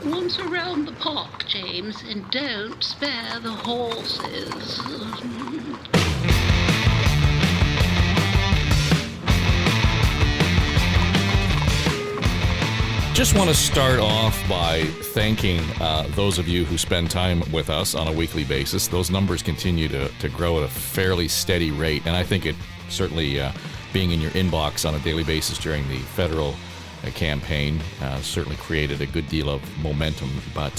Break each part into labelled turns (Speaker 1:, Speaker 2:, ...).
Speaker 1: Once around the park, James, and don't spare the horses.
Speaker 2: Just want to start off by thanking those of you who spend time with us on a weekly basis. Those numbers continue to grow at a fairly steady rate, and I think it certainly being in your inbox on a daily basis during the federal campaign certainly created a good deal of momentum. But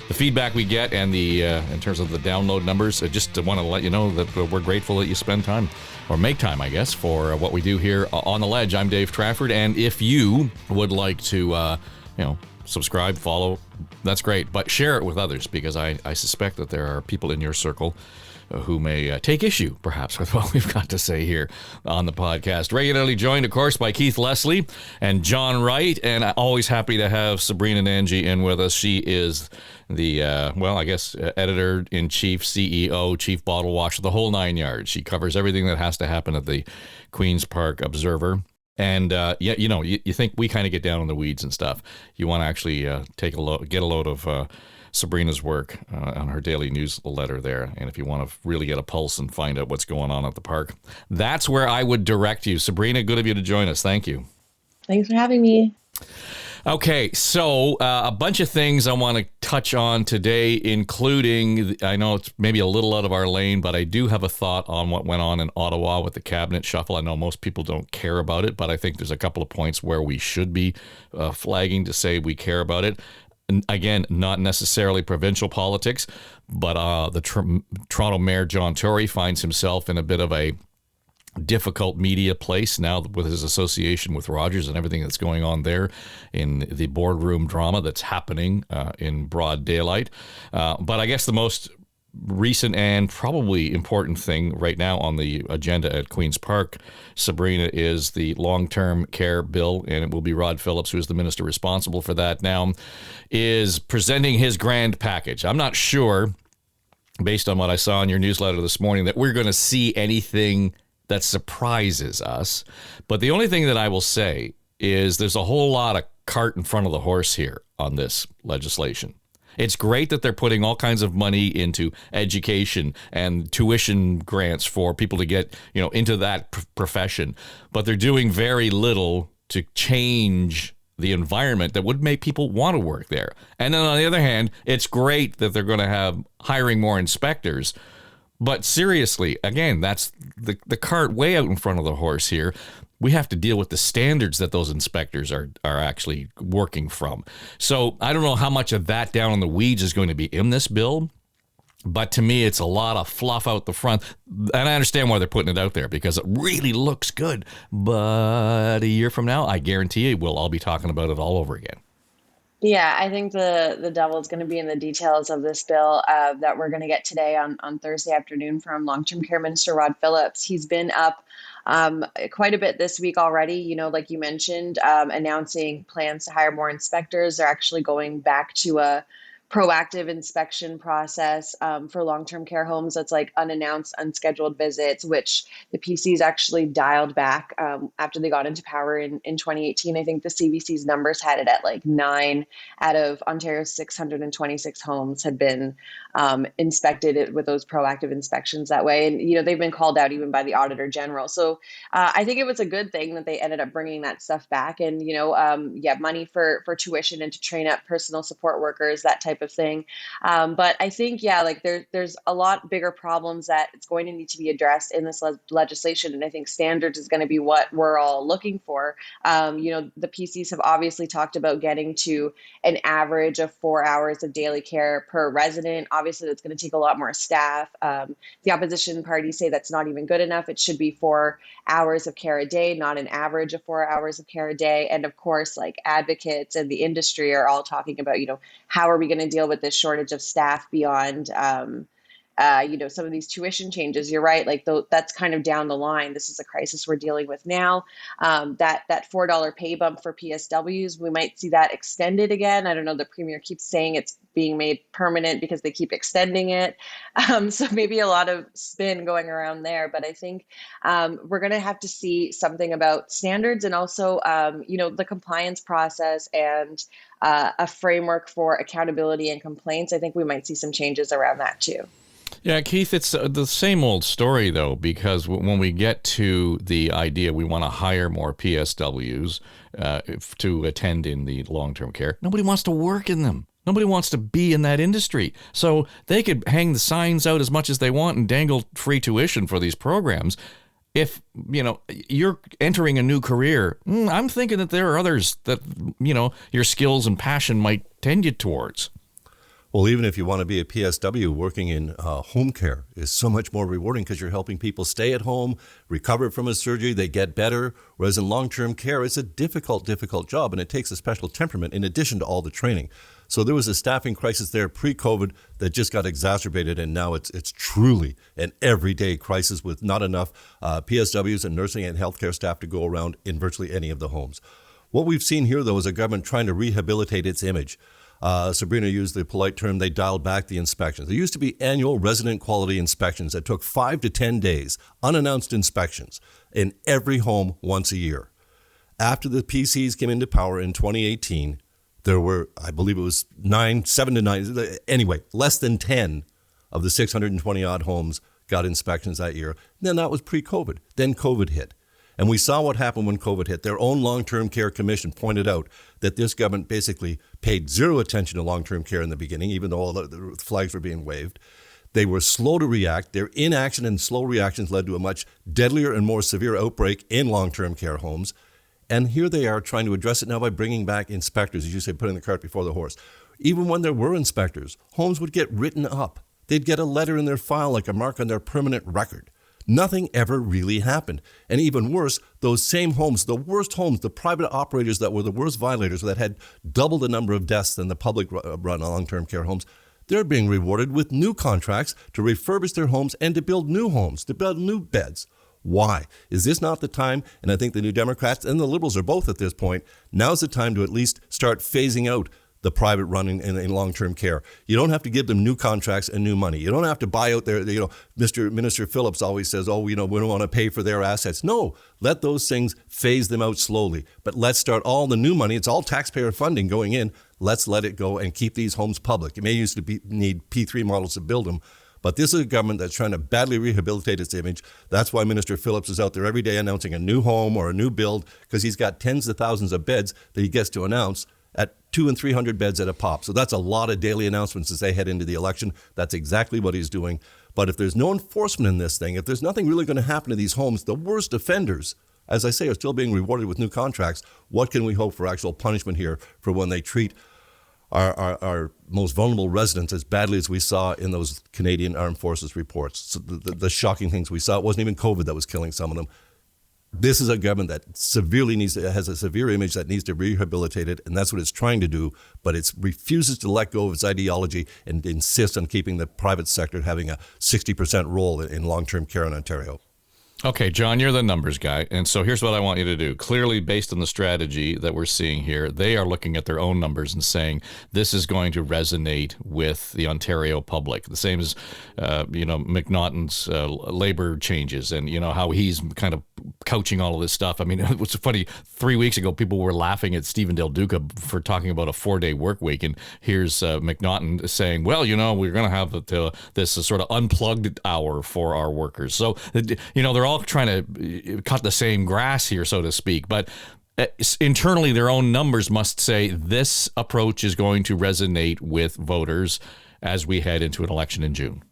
Speaker 2: the feedback we get and the in terms of the download numbers, I just want to let you know that we're grateful that you spend time, or make time, I guess, for what we do here on The Ledge. I'm Dave Trafford, and if you would like to, subscribe, follow, that's great. But share it with others, because I suspect that there are people in your circle who may take issue, perhaps, with what we've got to say here on the podcast. Regularly joined, of course, by Keith Leslie and John Wright, and I'm always happy to have Sabrina Nanji in with us. She is the, editor-in-chief, CEO, chief bottle washer, the whole nine yards. She covers everything that has to happen at the Queen's Park Observer. And, you think we kind of get down in the weeds and stuff. You want to actually get a load of Sabrina's work on her daily newsletter there. And if you want to really get a pulse and find out what's going on at the park, that's where I would direct you. Sabrina, good of you to join us. Thank you.
Speaker 3: Thanks for having me.
Speaker 2: Okay, so a bunch of things I want to touch on today, including, I know it's maybe a little out of our lane, but I do have a thought on what went on in Ottawa with the cabinet shuffle. I know most people don't care about it, but I think there's a couple of points where we should be flagging to say we care about it. Again, not necessarily provincial politics, but the Toronto Mayor John Tory finds himself in a bit of a difficult media place now with his association with Rogers and everything that's going on there in the boardroom drama that's happening in broad daylight. But I guess the most recent and probably important thing right now on the agenda at Queen's Park, Sabrina, is the long-term care bill, and it will be Rod Phillips, who is the minister responsible for that now, is presenting his grand package. I'm not sure, based on what I saw in your newsletter this morning, that we're going to see anything that surprises us. But the only thing that I will say is there's a whole lot of cart in front of the horse here on this legislation. It's great that they're putting all kinds of money into education and tuition grants for people to get, into that profession, but they're doing very little to change the environment that would make people want to work there. And then on the other hand, it's great that they're going to have hiring more inspectors. But seriously, again, that's the cart way out in front of the horse here. We have to deal with the standards that those inspectors are actually working from. So I don't know how much of that down in the weeds is going to be in this bill, but to me, it's a lot of fluff out the front. And I understand why they're putting it out there, because it really looks good. But a year from now, I guarantee you we'll all be talking about it all over again.
Speaker 3: Yeah, I think the devil is going to be in the details of this bill that we're going to get today on Thursday afternoon from Long-Term Care Minister Rod Phillips. He's been up quite a bit this week already, like you mentioned, announcing plans to hire more inspectors. They're actually going back to a proactive inspection process for long-term care homes. That's like unannounced, unscheduled visits, which the PCs actually dialed back after they got into power in 2018. I think the CBC's numbers had it at like 9 out of Ontario's 626 homes had been inspected with those proactive inspections that way. And, they've been called out even by the Auditor General. So I think it was a good thing that they ended up bringing that stuff back. And, money for tuition and to train up personal support workers, that type of thing. But I think, there's a lot bigger problems that it's going to need to be addressed in this legislation. And I think standards is going to be what we're all looking for. The PCs have obviously talked about getting to an average of 4 hours of daily care per resident. Obviously, that's going to take a lot more staff. The opposition parties say that's not even good enough. It should be 4 hours of care a day, not an average of 4 hours of care a day. And of course, like advocates and the industry are all talking about, how are we going to deal with this shortage of staff beyond some of these tuition changes. You're right, like that's kind of down the line. This is a crisis we're dealing with now. That $4 pay bump for PSWs, we might see that extended again. I don't know. The premier keeps saying it's being made permanent because they keep extending it. So maybe a lot of spin going around there. But I think we're going to have to see something about standards and also, the compliance process and a framework for accountability and complaints. I think we might see some changes around that too.
Speaker 2: Yeah, Keith, it's the same old story, though, because when we get to the idea we want to hire more PSWs to attend in the long-term care, nobody wants to work in them. Nobody wants to be in that industry. So they could hang the signs out as much as they want and dangle free tuition for these programs. If, you're entering a new career, I'm thinking that there are others that, your skills and passion might tend you towards.
Speaker 4: Well, even if you want to be a PSW, working in home care is so much more rewarding because you're helping people stay at home, recover from a surgery, they get better. Whereas in long-term care, it's a difficult job, and it takes a special temperament in addition to all the training. So there was a staffing crisis there pre-COVID that just got exacerbated, and now it's truly an everyday crisis with not enough PSWs and nursing and healthcare staff to go around in virtually any of the homes. What we've seen here, though, is a government trying to rehabilitate its image. Sabrina used the polite term, they dialed back the inspections. There used to be annual resident quality inspections that took 5 to 10 days, unannounced inspections, in every home once a year. After the PCs came into power in 2018, there were, I believe it was 7 to 9, anyway, less than 10 of the 620 odd homes got inspections that year. And then that was pre-COVID. Then COVID hit. And we saw what happened when COVID hit. Their own long-term care commission pointed out that this government basically paid zero attention to long-term care in the beginning, even though all the flags were being waved. They were slow to react. Their inaction and slow reactions led to a much deadlier and more severe outbreak in long-term care homes. And here they are trying to address it now by bringing back inspectors, as you say, putting the cart before the horse. Even when there were inspectors, homes would get written up. They'd get a letter in their file like a mark on their permanent record. Nothing ever really happened. And even worse, those same homes, the worst homes, the private operators that were the worst violators, that had double the number of deaths than the public run long-term care homes, they're being rewarded with new contracts to refurbish their homes and to build new homes, to build new beds. Why? Is this not the time? And I think the New Democrats and the Liberals are both at this point. Now's the time to at least start phasing out the private running in long-term care. You don't have to give them new contracts and new money. You don't have to buy out their, Minister Phillips always says, we don't want to pay for their assets. No, let those things phase them out slowly. But let's start all the new money. It's all taxpayer funding going in. Let's let it go and keep these homes public. It may used to need P3 models to build them, but this is a government that's trying to badly rehabilitate its image. That's why Minister Phillips is out there every day announcing a new home or a new build, because he's got tens of thousands of beds that he gets to announce at 200 and 300 beds at a pop. So that's a lot of daily announcements as they head into the election. That's exactly what he's doing. But if there's no enforcement in this thing, if there's nothing really going to happen to these homes, the worst offenders, as I say, are still being rewarded with new contracts. What can we hope for actual punishment here for when they treat our most vulnerable residents as badly as we saw in those Canadian Armed Forces reports? So the shocking things we saw, it wasn't even COVID that was killing some of them. This is a government that has a severe image that needs to be rehabilitated, and that's what it's trying to do, but it refuses to let go of its ideology and insist on keeping the private sector having a 60% role in long-term care in Ontario.
Speaker 2: Okay, John, you're the numbers guy, and so here's what I want you to do. Clearly, based on the strategy that we're seeing here, they are looking at their own numbers and saying this is going to resonate with the Ontario public. The same as, McNaughton's labor changes and, how he's kind of couching all of this stuff. I mean, it was funny. 3 weeks ago, people were laughing at Stephen Del Duca for talking about a 4-day work week, and here's McNaughton saying, well, we're going to have this sort of unplugged hour for our workers. So, they're all trying to cut the same grass here, so to speak. But internally, their own numbers must say this approach is going to resonate with voters as we head into an election in June.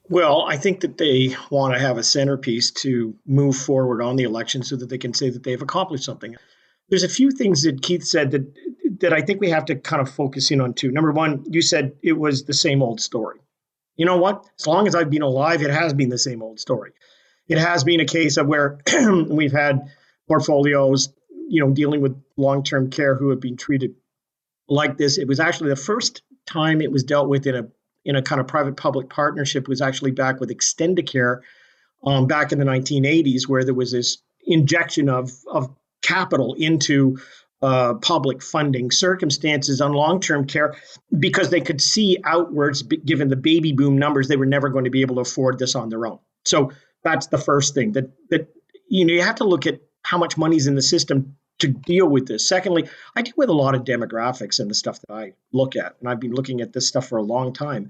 Speaker 5: Well, I think that they want to have a centerpiece to move forward on the election so that they can say that they've accomplished something. There's a few things that Keith said that I think we have to kind of focus in on too. Number one, you said it was the same old story. You know what? As long as I've been alive, it has been the same old story. It has been a case of where we've had portfolios, dealing with long-term care who have been treated like this. It was actually the first time it was dealt with in in a kind of private-public partnership was actually back with Extendicare back in the 1980s, where there was this injection of capital into public funding circumstances on long-term care because they could see outwards, given the baby boom numbers, they were never going to be able to afford this on their own. So that's the first thing that you have to look at how much money's in the system to deal with this. Secondly, I deal with a lot of demographics in the stuff that I look at, and I've been looking at this stuff for a long time.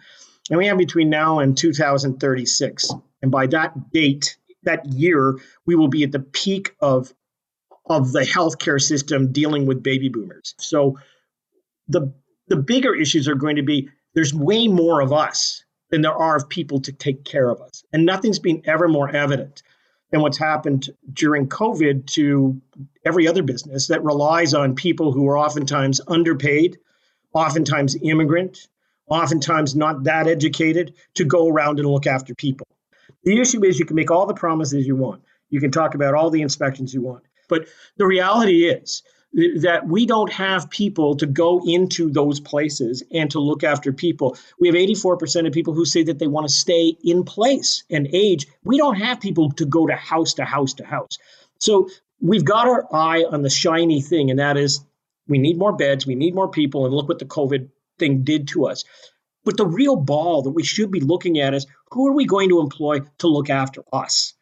Speaker 5: And we have between now and 2036, and by that date, that year, we will be at the peak of the healthcare system dealing with baby boomers. So the bigger issues are going to be there's way more of us than there are of people to take care of us. And nothing's been ever more evident than what's happened during COVID to every other business that relies on people who are oftentimes underpaid, oftentimes immigrant, oftentimes not that educated to go around and look after people. The issue is you can make all the promises you want. You can talk about all the inspections you want. But the reality is that we don't have people to go into those places and to look after people. We have 84% of people who say that they want to stay in place and age. We don't have people to go to house to house to house. So we've got our eye on the shiny thing, and that is we need more beds, we need more people, and look what the COVID thing did to us. But the real ball that we should be looking at is who are we going to employ to look after us?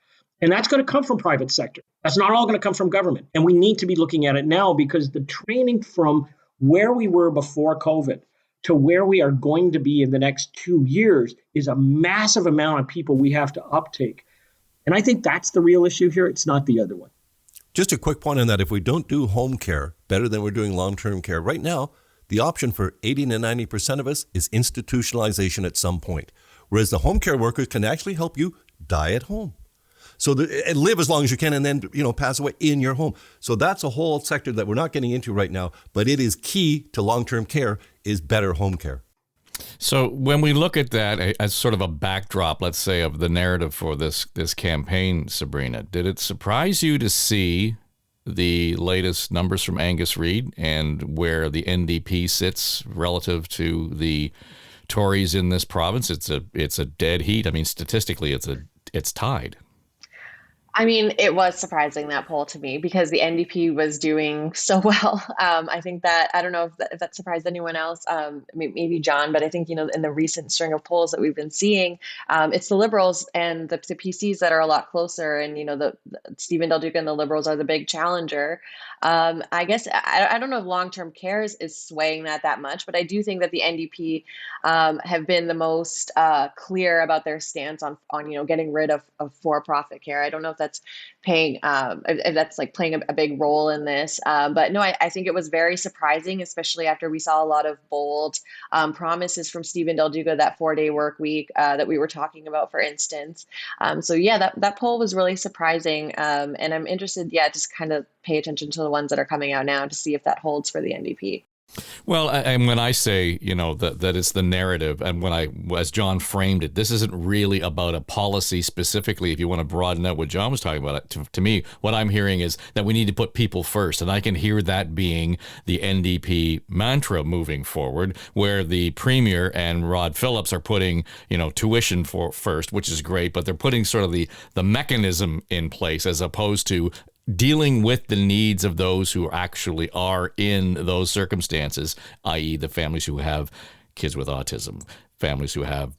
Speaker 5: And that's going to come from private sector. That's not all going to come from government. And we need to be looking at it now because the training from where we were before COVID to where we are going to be in the next 2 years is a massive amount of people we have to uptake. And I think that's the real issue here. It's not the other one.
Speaker 4: Just a quick point on that. If we don't do home care better than we're doing long-term care, right now, the option for 80 to 90% of us is institutionalization at some point, whereas the home care workers can actually help you die at home. So and live as long as you can and then, pass away in your home. So that's a whole sector that we're not getting into right now, but it is key to long-term care is better home care.
Speaker 2: So when we look at that as sort of a backdrop, let's say, of the narrative for this campaign, Sabrina, did it surprise you to see the latest numbers from Angus Reid and where the NDP sits relative to the Tories in this province? It's a dead heat. I mean, statistically, it's tied.
Speaker 3: I mean, it was surprising, that poll, to me, because the NDP was doing so well. I think that, I don't know if that surprised anyone else, maybe John, but I think, in the recent string of polls that we've been seeing, it's the Liberals and the PCs that are a lot closer. And, the Stephen Del Duca and the Liberals are the big challenger. I guess, I don't know if long-term care is swaying that much, but I do think that the NDP have been the most clear about their stance on getting rid of for-profit care. I don't know if that's playing a big role in this. But no, I think it was very surprising, especially after we saw a lot of bold promises from Stephen Del Duca, that 4-day work week that we were talking about, for instance. So yeah, that poll was really surprising. And I'm interested, just kind of pay attention to the ones that are coming out now to see if that holds for the NDP.
Speaker 2: Well, and when I say, that it's the narrative, and as John framed it, this isn't really about a policy specifically. If you want to broaden out what John was talking about, to me, what I'm hearing is that we need to put people first. And I can hear that being the NDP mantra moving forward, where the Premier and Rod Phillips are putting, tuition for first, which is great, but they're putting sort of the mechanism in place as opposed to dealing with the needs of those who actually are in those circumstances, i.e. the families who have kids with autism, families who have,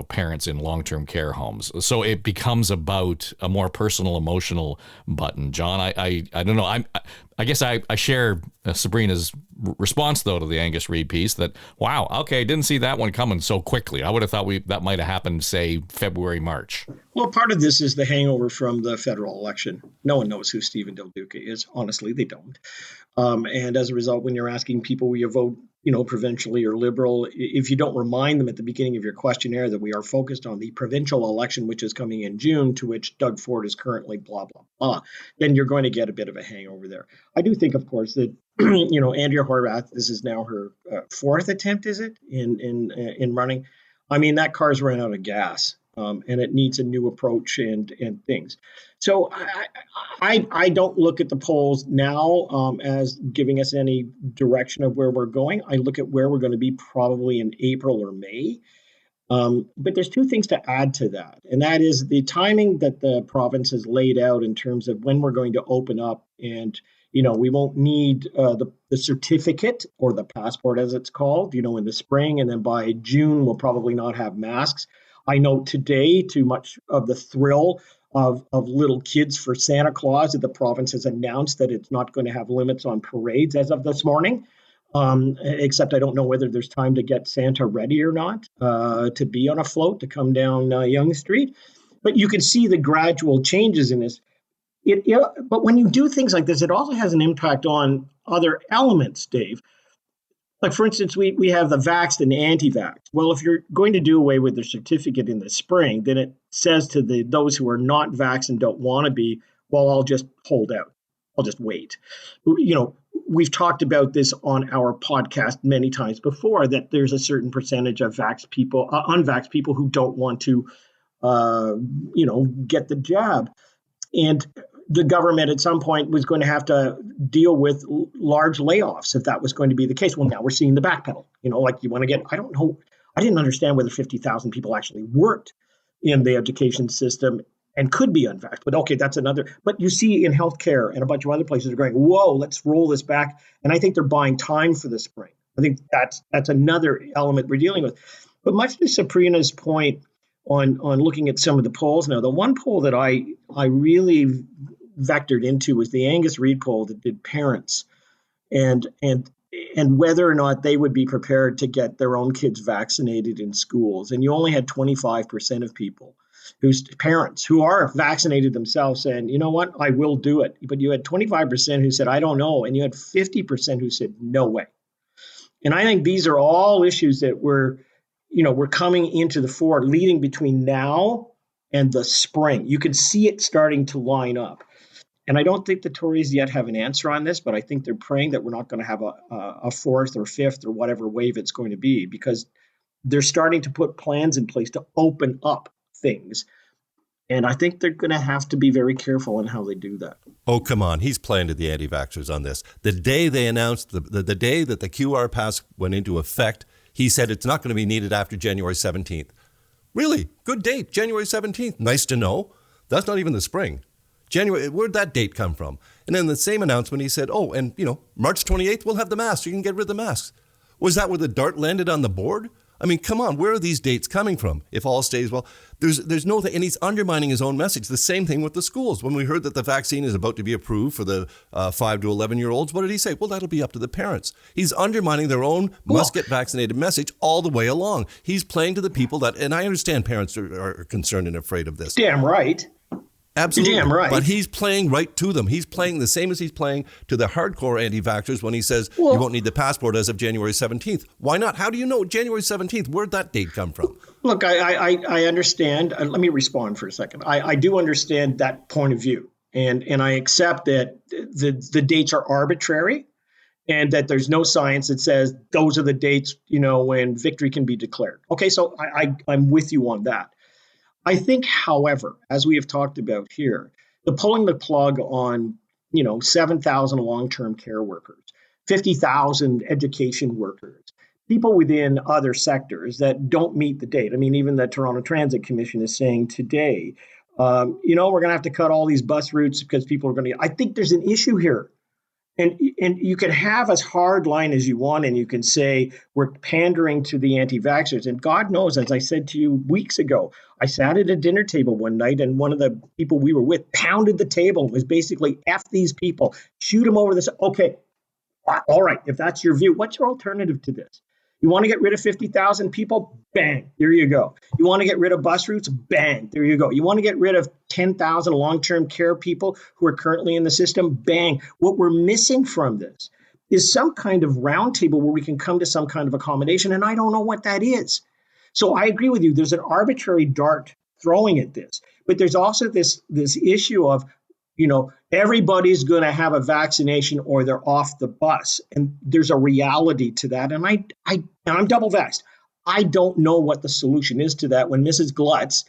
Speaker 2: parents in long-term care homes. So it becomes about a more personal, emotional button. John, I don't know. I guess I share Sabrina's response, though, to the Angus Reid piece that, wow, okay, didn't see that one coming so quickly. I would have thought that might have happened, say, February, March.
Speaker 5: Well, part of this is the hangover from the federal election. No one knows who Stephen Del Duca is. Honestly, they don't. And as a result, when you're asking people, will you vote, provincially or Liberal, if you don't remind them at the beginning of your questionnaire that we are focused on the provincial election, which is coming in June, to which Doug Ford is currently blah, blah, blah, then you're going to get a bit of a hangover there. I do think, of course, that, Andrea Horwath, this is now her fourth attempt, is it, in running? I mean, that car's run out of gas. And it needs a new approach and things. So I don't look at the polls now as giving us any direction of where we're going. I look at where we're going to be probably in April or May. But there's two things to add to that, and that is the timing that the province has laid out in terms of when we're going to open up, and we won't need the certificate or the passport as it's called, in the spring, and then by June we'll probably not have masks. I know today, too much of the thrill of little kids for Santa Claus, that the province has announced that it's not going to have limits on parades as of this morning. Except I don't know whether there's time to get Santa ready or not to be on a float to come down Yonge Street. But you can see the gradual changes in this. But when you do things like this, it also has an impact on other elements, Dave. Like, for instance, we have the vaxxed and anti-vax. Well, if you're going to do away with the certificate in the spring, then it says to those who are not vaxxed and don't want to be, well, I'll just hold out. I'll just wait. We've talked about this on our podcast many times before, that there's a certain percentage of unvaxxed people who don't want to, get the jab. And the government at some point was going to have to deal with large layoffs if that was going to be the case. Well, now we're seeing the backpedal. You want to get, I don't know, I didn't understand whether 50,000 people actually worked in the education system and could be unvaxxed. But okay, that's another. But you see in healthcare and a bunch of other places are going, whoa, let's roll this back. And I think they're buying time for the spring. I think that's another element we're dealing with. But much to Sabrina's point on looking at some of the polls now, the one poll that I really vectored into was the Angus Reid poll that did parents and whether or not they would be prepared to get their own kids vaccinated in schools. And you only had 25% of people whose parents who are vaccinated themselves saying, you know what, I will do it. But you had 25% who said, I don't know. And you had 50% who said, no way. And I think these are all issues that we're coming into the fore, leading between now and the spring. You can see it starting to line up. And I don't think the Tories yet have an answer on this, but I think they're praying that we're not going to have a fourth or fifth or whatever wave it's going to be, because they're starting to put plans in place to open up things. And I think they're going to have to be very careful in how they do that.
Speaker 4: Oh, come on. He's playing to the anti-vaxxers on this. The day they announced, the day that the QR pass went into effect, he said it's not going to be needed after January 17th. Really? Good date, January 17th. Nice to know. That's not even the spring. January, where'd that date come from? And then the same announcement, he said, March 28th, we'll have the masks. You can get rid of the masks. Was that where the dart landed on the board? I mean, come on, where are these dates coming from? If all stays well, there's no thing, and he's undermining his own message. The same thing with the schools. When we heard that the vaccine is about to be approved for the 5 to 11-year-olds, what did he say? Well, that'll be up to the parents. He's undermining their own must get vaccinated message all the way along. He's playing to the people that, and I understand parents are concerned and afraid of this.
Speaker 5: Damn right.
Speaker 4: Absolutely.
Speaker 5: You're damn right.
Speaker 4: But he's playing right to them. He's playing the same as he's playing to the hardcore anti-vaxxers when he says you won't need the passport as of January 17th. Why not? How do you know January 17th? Where'd that date come from?
Speaker 5: Look, I understand. Let me respond for a second. I do understand that point of view. And I accept that the dates are arbitrary and that there's no science that says those are the dates, when victory can be declared. Okay, so I'm with you on that. I think, however, as we have talked about here, the pulling the plug on, 7,000 long-term care workers, 50,000 education workers, people within other sectors that don't meet the date. I mean, even the Toronto Transit Commission is saying today, we're going to have to cut all these bus routes because people are going to. I think there's an issue here. And you can have as hard line as you want, and you can say we're pandering to the anti-vaxxers. And God knows, as I said to you weeks ago, I sat at a dinner table one night, and one of the people we were with pounded the table and was basically, F these people, shoot them over this. Okay, all right, if that's your view, what's your alternative to this? You want to get rid of 50,000 people? Bang, there you go. You want to get rid of bus routes? Bang, there you go. You want to get rid of 10,000 long-term care people who are currently in the system? Bang. What we're missing from this is some kind of roundtable where we can come to some kind of accommodation, and I don't know what that is. So I agree with you. There's an arbitrary dart throwing at this, but there's also this issue of, everybody's going to have a vaccination or they're off the bus. And there's a reality to that. And I'm double vaxxed. I don't know what the solution is to that when Mrs. Glutz,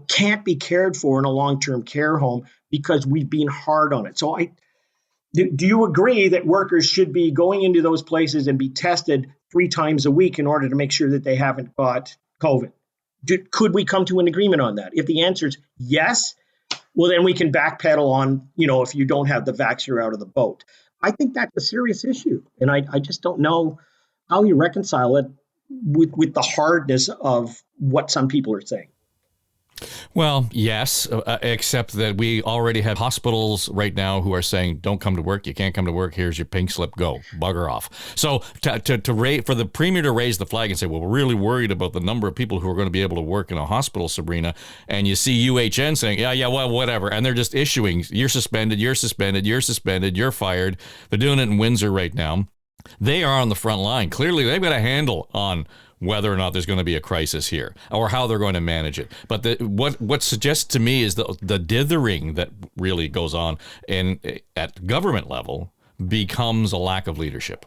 Speaker 5: can't be cared for in a long-term care home because we've been hard on it. So do you agree that workers should be going into those places and be tested 3 times a week in order to make sure that they haven't got COVID? Could we come to an agreement on that? If the answer is yes, well, then we can backpedal on, if you don't have the vax, you're out of the boat. I think that's a serious issue. And I just don't know how you reconcile it with the hardness of what some people are saying.
Speaker 2: Well, yes, except that we already have hospitals right now who are saying, don't come to work. You can't come to work. Here's your pink slip. Go. Bugger off. So for the premier to raise the flag and say, well, we're really worried about the number of people who are going to be able to work in a hospital, Sabrina, and you see UHN saying, yeah, well, whatever. And they're just issuing, you're suspended, you're fired. They're doing it in Windsor right now. They are on the front line. Clearly, they've got a handle on whether or not there's going to be a crisis here or how they're going to manage it. But what suggests to me is the dithering that really goes on at government level becomes a lack of leadership.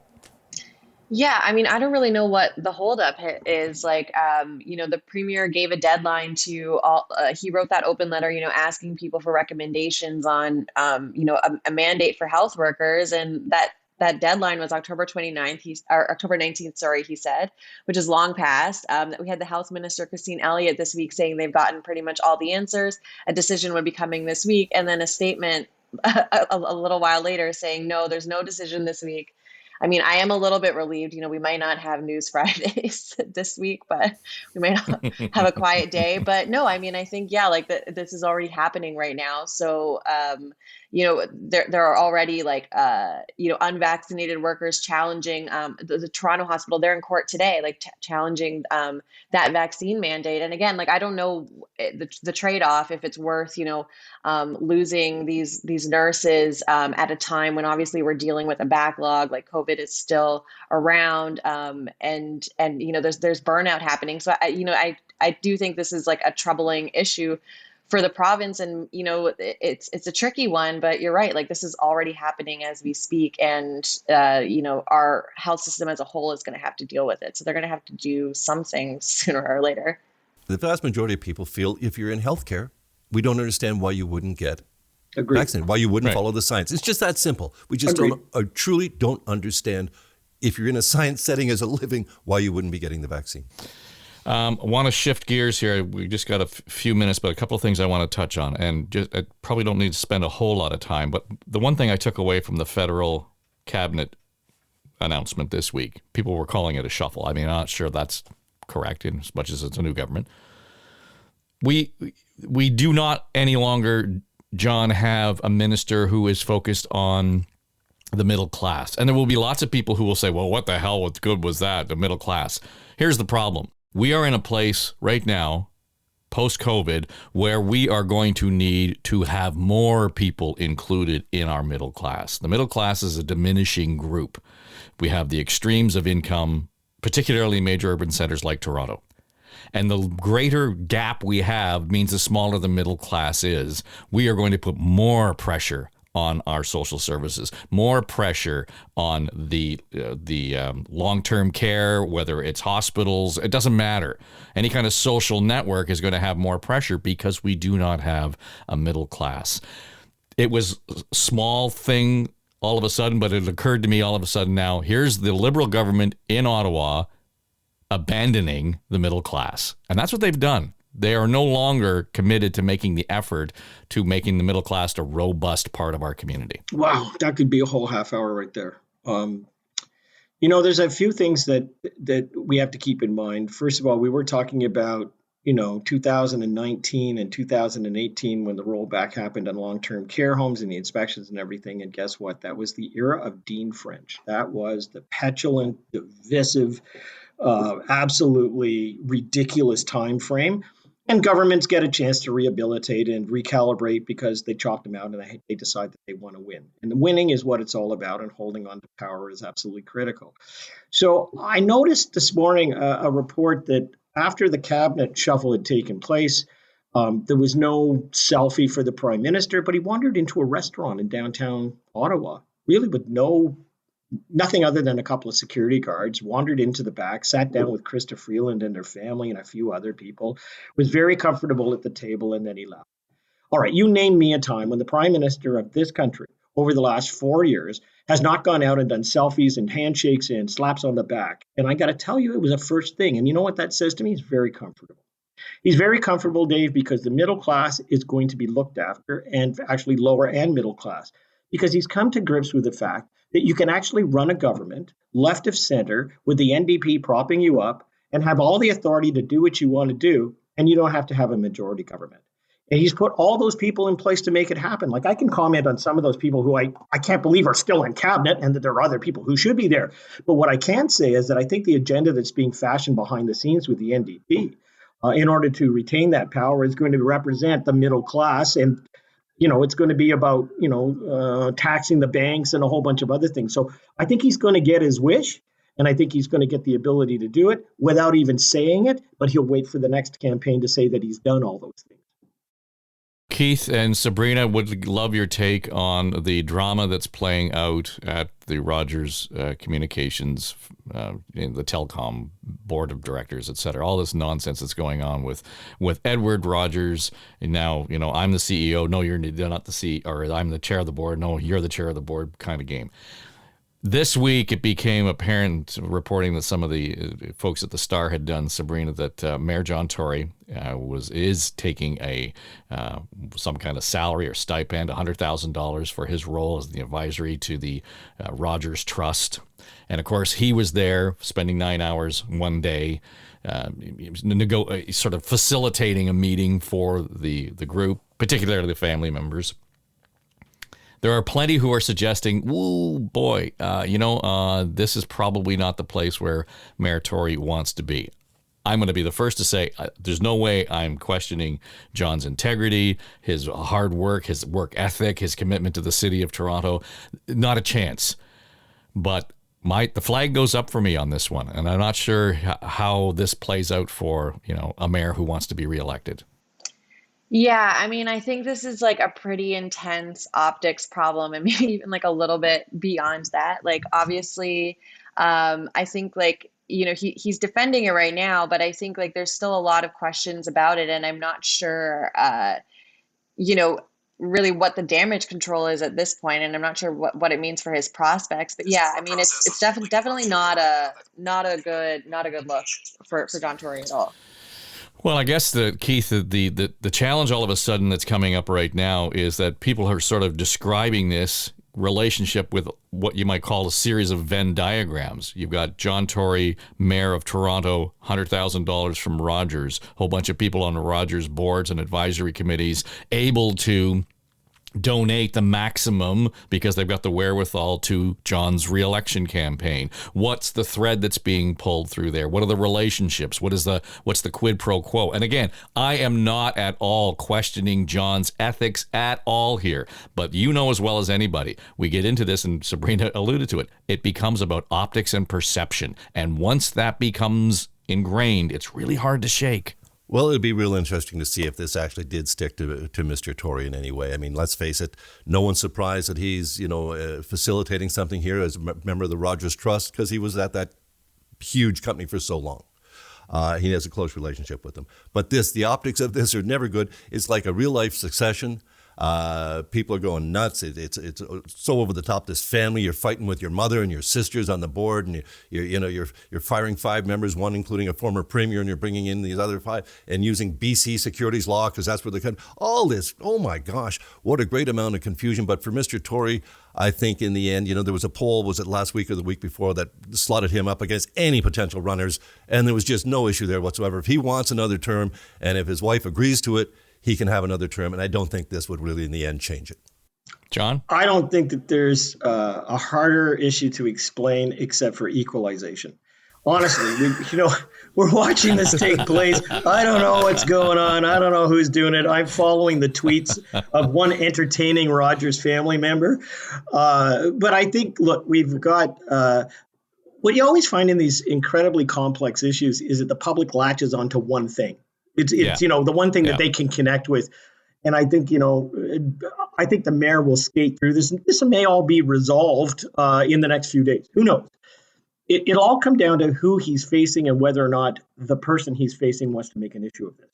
Speaker 3: Yeah, I mean, I don't really know what the holdup is. The premier gave a deadline to all. He wrote that open letter, asking people for recommendations on, a mandate for health workers, and that deadline was October 29th, or October 19th, sorry, he said, which is long past. We had the health minister, Christine Elliott, this week saying they've gotten pretty much all the answers. A decision would be coming this week. And then a statement a little while later saying, no, there's no decision this week. I mean, I am a little bit relieved. We might not have News Fridays this week, but we might not have a quiet day. But no, I mean, I think, this is already happening right now. So, there are already unvaccinated workers challenging the Toronto hospital. They're in court today, challenging that vaccine mandate. And again, I don't know the trade-off, if it's worth, losing these nurses at a time when obviously we're dealing with a backlog, COVID is still around, and there's burnout happening. So I do think this is a troubling issue for the province, and it's a tricky one, but you're right. This is already happening as we speak, and our health system as a whole is going to have to deal with it. So they're going to have to do something sooner or later.
Speaker 4: The vast majority of people feel if you're in healthcare, we don't understand why you wouldn't get vaccinated, why you wouldn't follow the science. It's just that simple. We just truly don't understand, if you're in a science setting as a living, why you wouldn't be getting the vaccine.
Speaker 2: I want to shift gears here. We just got a few minutes, but a couple of things I want to touch on. And I probably don't need to spend a whole lot of time. But the one thing I took away from the federal cabinet announcement this week, people were calling it a shuffle. I mean, I'm not sure that's correct in as much as it's a new government. We do not any longer, John, have a minister who is focused on the middle class. And there will be lots of people who will say, well, what the hell, what good was that, the middle class? Here's the problem. We are in a place right now, post-COVID, where we are going to need to have more people included in our middle class. The middle class is a diminishing group. We have the extremes of income, particularly in major urban centers like Toronto. And the greater gap we have means the smaller the middle class is. We are going to put more pressure on our social services, more pressure on the long-term care, whether it's hospitals, it doesn't matter. Any kind of social network is going to have more pressure because we do not have a middle class. It was a small thing all of a sudden, but it occurred to me all of a sudden now, here's the Liberal government in Ottawa abandoning the middle class. And that's what they've done. They are no longer committed to making the effort to making the middle class a robust part of our community.
Speaker 5: Wow, that could be a whole half hour right there. There's a few things that we have to keep in mind. First of all, we were talking about, 2019 and 2018 when the rollback happened on long-term care homes and the inspections and everything. And guess what? That was the era of Dean French. That was the petulant, divisive, absolutely ridiculous time frame. And governments get a chance to rehabilitate and recalibrate because they chalk them out and they decide that they want to win. And the winning is what it's all about, and holding on to power is absolutely critical. So I noticed this morning a report that after the cabinet shuffle had taken place, there was no selfie for the prime minister, but he wandered into a restaurant in downtown Ottawa, really with nothing other than a couple of security guards, wandered into the back, sat down with Krista Freeland and their family and a few other people, was very comfortable at the table, and then he left. All right, you name me a time when the prime minister of this country over the last 4 years has not gone out and done selfies and handshakes and slaps on the back. And I got to tell you, it was a first thing. And you know what that says to me? He's very comfortable. He's very comfortable, Dave, because the middle class is going to be looked after, and actually lower and middle class, because he's come to grips with the fact that you can actually run a government left of center with the NDP propping you up and have all the authority to do what you want to do, and you don't have to have a majority government. And he's put all those people in place to make it happen. Like, I can comment on some of those people who I can't believe are still in cabinet, and that there are other people who should be there. But what I can say is that I think the agenda that's being fashioned behind the scenes with the NDP, in order to retain that power, is going to represent the middle class. And, it's going to be about, taxing the banks and a whole bunch of other things. So I think he's going to get his wish. And I think he's going to get the ability to do it without even saying it. But he'll wait for the next campaign to say that he's done all those things.
Speaker 2: Keith and Sabrina, would love your take on the drama that's playing out at the Rogers Communications, in the telecom board of directors, et cetera. All this nonsense that's going on with Edward Rogers. And now, I'm the CEO. No, you're not the CEO. Or I'm the chair of the board. No, you're the chair of the board kind of game. This week, it became apparent, reporting that some of the folks at the Star had done, Sabrina, that Mayor John Tory is taking some kind of salary or stipend, $100,000 for his role as the advisory to the Rogers Trust. And of course, he was there spending 9 hours one day, sort of facilitating a meeting for the group, particularly the family members. There are plenty who are suggesting, "Ooh, boy, this is probably not the place where Mayor Tory wants to be." I'm going to be the first to say there's no way I'm questioning John's integrity, his hard work, his work ethic, his commitment to the city of Toronto. Not a chance. But the flag goes up for me on this one, and I'm not sure how this plays out for a mayor who wants to be reelected.
Speaker 3: Yeah, I mean, I think this is like a pretty intense optics problem, and maybe even like a little bit beyond that. Like, obviously, I think he's defending it right now, but I think like there's still a lot of questions about it, and I'm not sure, really what the damage control is at this point, and I'm not sure what it means for his prospects. But yeah, I mean, it's definitely not a good look for John Tory at all.
Speaker 2: Well, I guess, Keith, the challenge all of a sudden that's coming up right now is that people are sort of describing this relationship with what you might call a series of Venn diagrams. You've got John Tory, Mayor of Toronto, $100,000 from Rogers, a whole bunch of people on the Rogers boards and advisory committees able to donate the maximum because they've got the wherewithal to John's reelection campaign. What's the thread that's being pulled through there? What are the relationships? What's the quid pro quo? And again, I am not at all questioning John's ethics at all here, but as well as anybody, we get into this, and Sabrina alluded to it. It becomes about optics and perception. And once that becomes ingrained, it's really hard to shake.
Speaker 4: Well, it'd be real interesting to see if this actually did stick to Mr. Tory in any way. I mean, let's face it, no one's surprised that he's, facilitating something here as a member of the Rogers Trust, because he was at that huge company for so long. He has a close relationship with them. But the optics of this are never good. It's like a real-life succession. People are going nuts. It's so over the top. This family, you're fighting with your mother and your sisters on the board, and you're firing 5 members, one including a former premier, and you're bringing in these other 5 and using BC securities law because that's where they come. All this, oh my gosh, what a great amount of confusion. But for Mr. Tory, I think in the end, there was a poll, was it last week or the week before, that slotted him up against any potential runners, and there was just no issue there whatsoever. If he wants another term, and if his wife agrees to it, he can have another term, and I don't think this would really, in the end, change it.
Speaker 2: John?
Speaker 5: I don't think that there's a harder issue to explain except for equalization. Honestly, we're watching this take place. I don't know what's going on. I don't know who's doing it. I'm following the tweets of one entertaining Rogers family member. But I think, look, we've got what you always find in these incredibly complex issues is that the public latches onto one thing. It's the one thing that they can connect with. And I think, I think the mayor will skate through this. This may all be resolved in the next few days. Who knows? It'll all come down to who he's facing and whether or not the person he's facing wants to make an issue of this.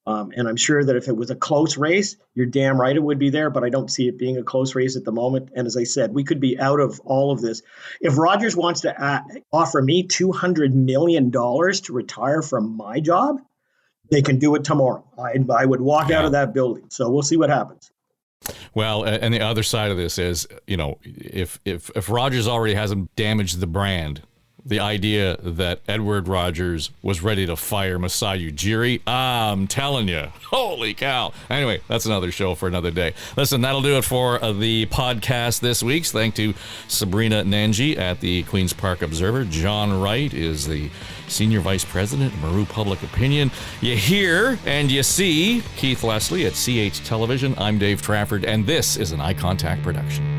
Speaker 5: And I'm sure that if it was a close race, you're damn right it would be there, but I don't see it being a close race at the moment. And as I said, we could be out of all of this. If Rogers wants to offer me $200 million to retire from my job, they can do it tomorrow. I would walk out of that building. So we'll see what happens.
Speaker 2: Well, and the other side of this is, if Rogers already hasn't damaged the brand, the idea that Edward Rogers was ready to fire Masai Ujiri, I'm telling you, holy cow. Anyway, that's another show for another day. Listen, that'll do it for the podcast this week. Thanks to Sabrina Nanji at the Queen's Park Observer. John Wright is the Senior Vice President of Maru Public Opinion. You hear and you see Keith Leslie at CH Television. I'm Dave Trafford, and this is an Eye Contact production.